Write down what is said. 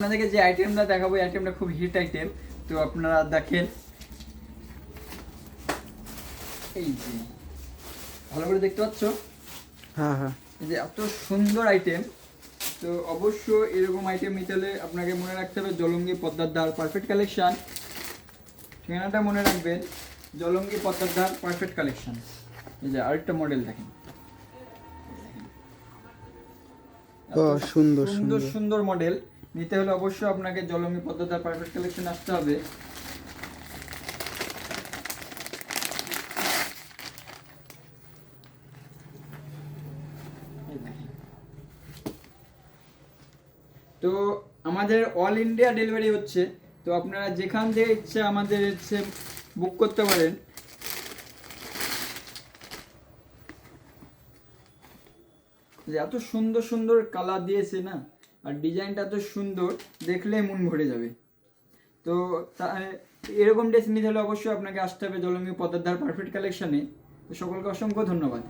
আপনাদেরকে যে আইটেমটা দেখাবো এই আইটেমটা খুব হিট আইটেম। তো আপনারা দেখেন, এই যে ভালো করে দেখতে পাচ্ছ, হ্যাঁ হ্যাঁ, এই যে এত সুন্দর আইটেম। তো অবশ্য এরকম আইটেম নিতে হলে আপনাকে মনে রাখতে হবে জলঙ্গি পদ্মার ধার পারফেক্ট কালেকশন। ঠিকানাটা মনে রাখবেন, জলঙ্গি পদ্মার ধার পারফেক্ট কালেকশন। এই যে আরেকটা মডেল দেখেন, ও সুন্দর সুন্দর সুন্দর মডেল নিতে হলে অবশ্যই আপনাকে জলঙ্গি পদ্মার ধার পারফেক্ট কালেকশন আসতে হবে। তো আমাদের অল ইন্ডিয়া ডেলিভারি হচ্ছে। তো আপনারা যেখান থেকে ইচ্ছে আমাদের হচ্ছে বুক করতে পারেন। যে এত সুন্দর সুন্দর কালার দিয়েছে না, আর ডিজাইনটা এত সুন্দর, দেখলে মন ভরে যাবে। তো এরকম ড্রেস নিতে হলে অবশ্যই আপনাকে আসতে হবে জলঙ্গি পদ্মার ধার পারফেক্ট কালেকশনে। তো সকলকে অসংখ্য ধন্যবাদ।